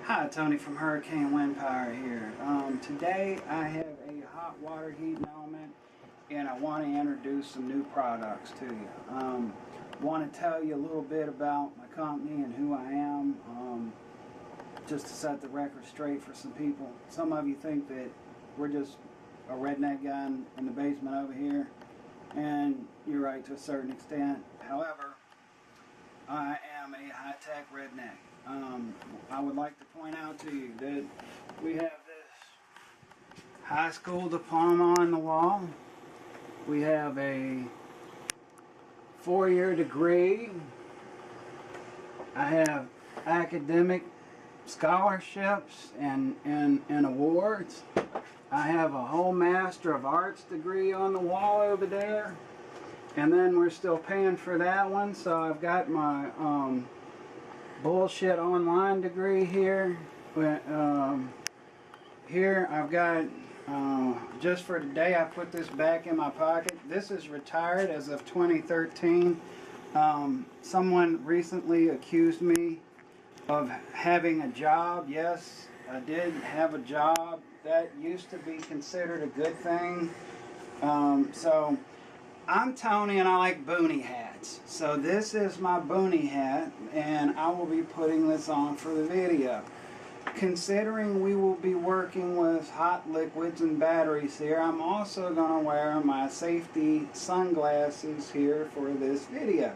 Hi, Tony from Hurricane Wind Power here. Today I have a hot water heating element and I want to introduce some new products to you. Want to tell you a little bit about my company and who I am, just to set the record straight for some people. Some of you think that we're just a redneck guy in the basement over here, and you're right to a certain extent. However, I am a high-tech redneck. I would like to point out to you that we have this high school diploma on the wall. We have a 4-year degree. I have academic scholarships and awards. I have a whole Master of Arts degree on the wall over there. And then we're still paying for that one, so I've got my bullshit online degree here. Here I've got, just for today, I put this back in my pocket. This is retired as of 2013. Someone recently accused me of having a job. Yes, I did have a job. That used to be considered a good thing. So I'm Tony and I like boonie hats. So this is my boonie hat and I will be putting this on for the video. Considering we will be working with hot liquids and batteries here, I'm also going to wear my safety sunglasses here for this video.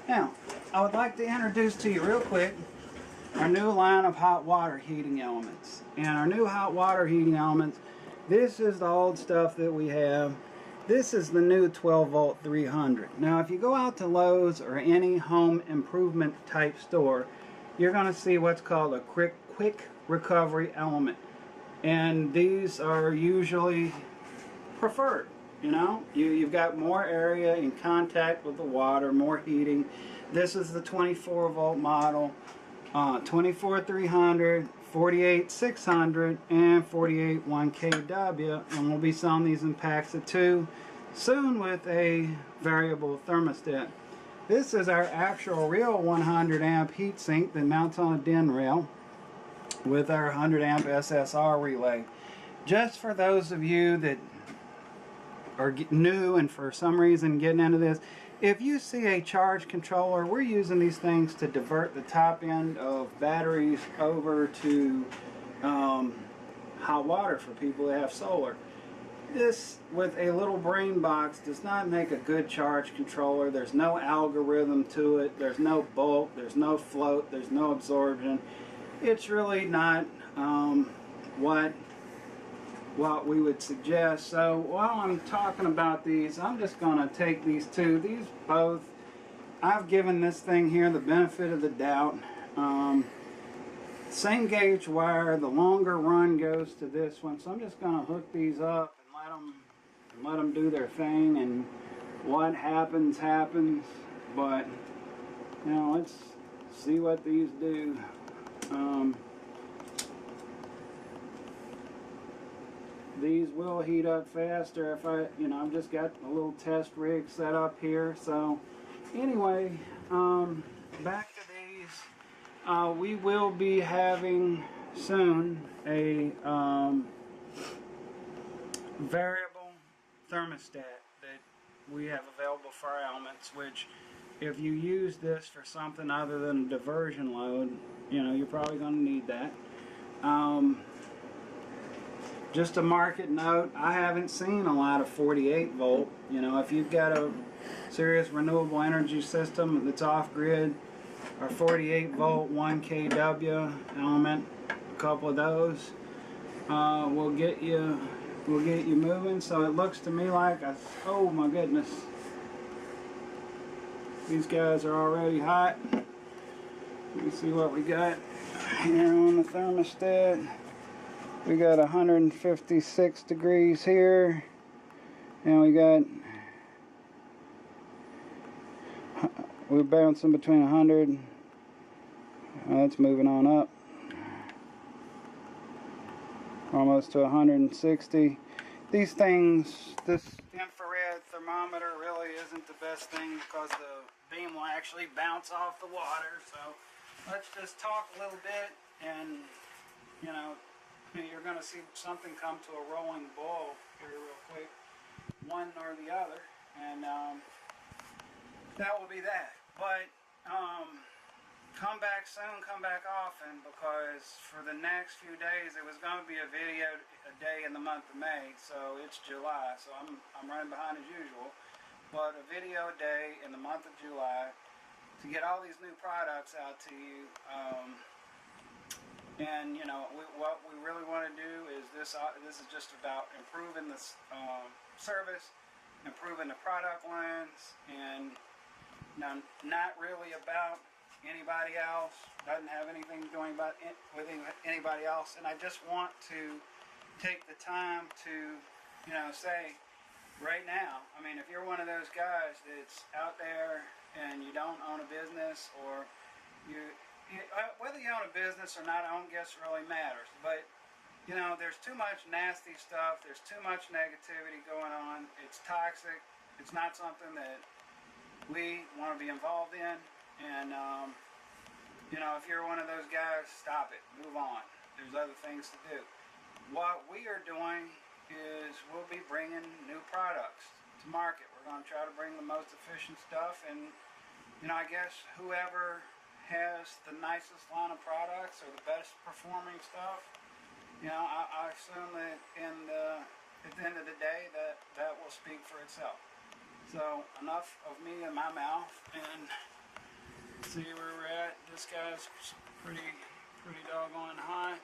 Now, I would like to introduce to you real quick our new line of hot water heating elements. And our new hot water heating elements, this is the old stuff that we have. This is the new 12 volt 300. Now if you go out to Lowe's or any home improvement type store, you're going to see what's called a quick recovery element. And these are usually preferred. You know, you've got more area in contact with the water, more heating. This is the 24 volt model, 24 300, 48 600, and 48 1kW, and we'll be selling these in packs of 2 soon with a variable thermostat. This is our actual real 100 amp heatsink that mounts on a DIN rail with our 100 amp SSR relay. Just for those of you that are new and for some reason getting into this, if you see a charge controller, we're using these things to divert the top end of batteries over to hot water for people that have solar. This, with a little brain box, does not make a good charge controller. There's no algorithm to it. There's no bulk. There's no float. There's no absorption. It's really not what we would suggest. So while I'm talking about these, I'm just going to take these two. These both, I've given this thing here the benefit of the doubt. Same gauge wire, the longer run goes to this one. So I'm just going to hook these up and let them do their thing, and what happens happens. But you know, let's see what these do. These will heat up faster if I've just got a little test rig set up here. So anyway, back to these. We will be having soon a variable thermostat that we have available for our elements, which if you use this for something other than a diversion load, you know, you're probably going to need that. Just a market note, I haven't seen a lot of 48 volt. You know, if you've got a serious renewable energy system that's off-grid, our 48 volt 1kW element, a couple of those will get you moving. So it looks to me like, oh my goodness, these guys are already hot. Let me see what we got here on the thermostat. We got 156 degrees here, and we're bouncing between 100. That's moving on up, almost to 160. These things, this infrared thermometer really isn't the best thing because the beam will actually bounce off the water. So let's just talk a little bit and you know, you're going to see something come to a rolling boil here real quick, one or the other, and that will be that. But come back soon, come back often, because for the next few days it was going to be a video a day in the month of May, so it's July, so I'm running behind as usual, but a video a day in the month of July to get all these new products out to you. And you know, what we really want to do is this is just about improving the service, improving the product lines, and you know, not really about anybody else, doesn't have anything doing about with anybody else. And I just want to take the time to, you know, say right now, I mean, if you're one of those guys that's out there and you don't own a business, or whether you own a business or not, I don't guess really matters, but you know, there's too much nasty stuff, there's too much negativity going on, it's toxic, it's not something that we want to be involved in. And you know, if you're one of those guys, stop it, move on, there's other things to do. What we are doing is we'll be bringing new products to market. We're going to try to bring the most efficient stuff, and you know, I guess whoever has the nicest line of products or the best performing stuff, you know, I assume that at the end of the day that will speak for itself. So enough of me and my mouth, and see where we're at. This guy's pretty doggone hot.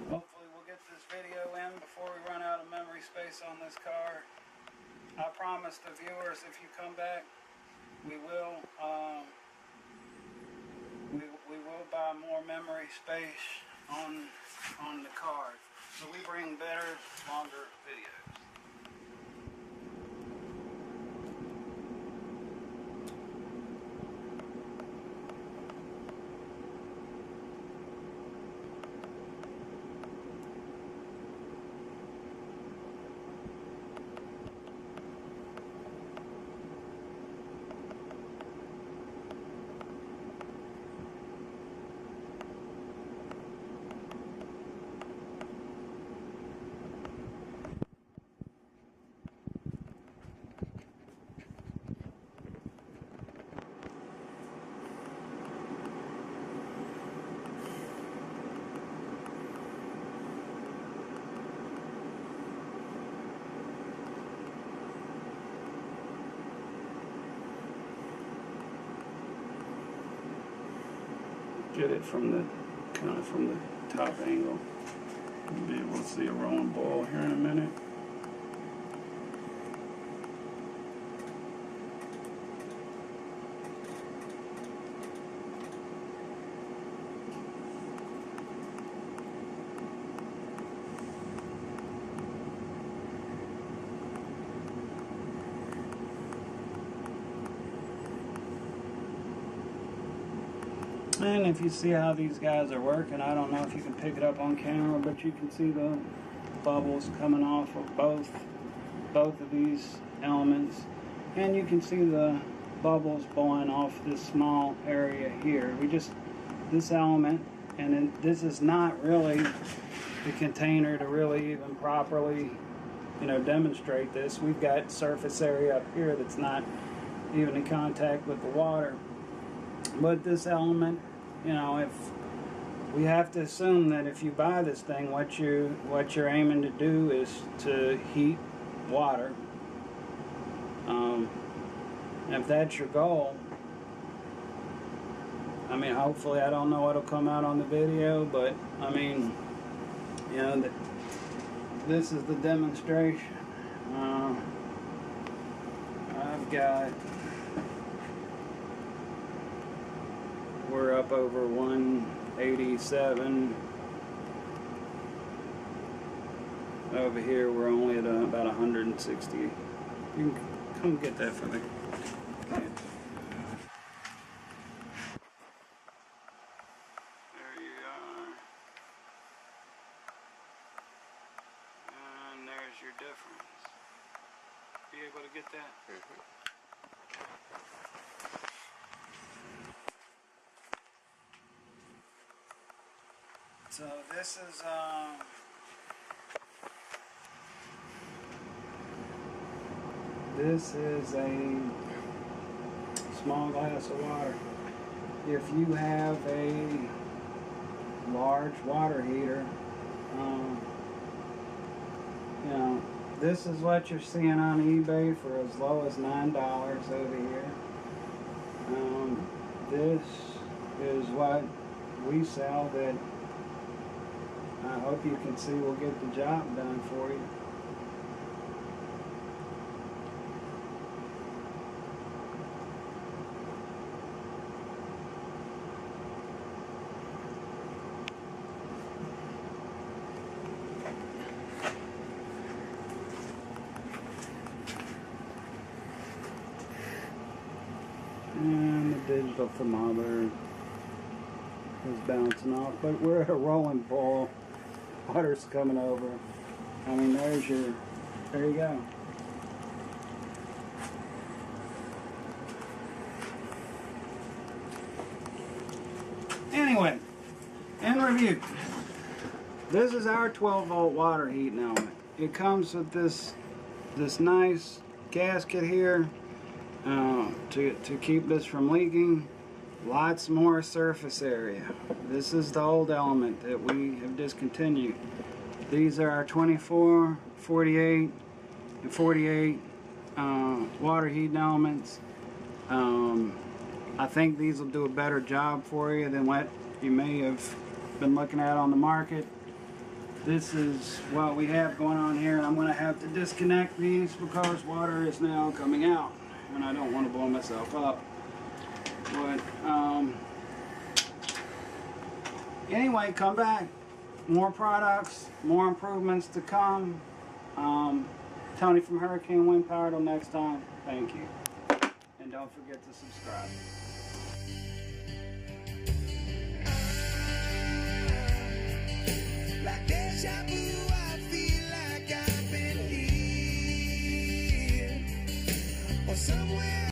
Hopefully we'll get this video in before we run out of memory space on this car. I promise the viewers, if you come back, we will buy more memory space on the card, so we bring better, longer videos. Get it from the kind of from the top angle. You'll be able to see a rolling ball here in a minute. And if you see how these guys are working, I don't know if you can pick it up on camera, but you can see the bubbles coming off of both of these elements, and you can see the bubbles blowing off this small area here. This element, and then this is not really the container to really even properly, you know, demonstrate this. We've got surface area up here that's not even in contact with the water. But this element, you know, if we have to assume that if you buy this thing, what you're aiming to do is to heat water. If that's your goal, I mean, hopefully, I don't know what'll come out on the video, but I mean, you know, this is the demonstration. I've got. We're up over 187. Over here, we're only at about 160. You can come get that for me. Okay. There you are. So this is a small glass of water. If you have a large water heater, you know, this is what you're seeing on eBay for as low as $9 over here. This is what we sell that I hope you can see will get the job done for you. And the digital thermometer is bouncing off, but we're at a rolling boil. Water's coming over. I mean, there you go. Anyway, in review, this is our 12-volt water heating element. It comes with this nice gasket here to keep this from leaking. Lots more surface area. This is the old element that we have discontinued. These are our 24, 48, and 48 water heating elements. I think these will do a better job for you than what you may have been looking at on the market. This is what we have going on here, and I'm going to have to disconnect these because water is now coming out, and I don't want to blow myself up. But anyway, come back. More products, more improvements to come. Tony from Hurricane Wind Power. Till next time, thank you. And don't forget to subscribe. Like deja vu, I feel like I've been here or somewhere.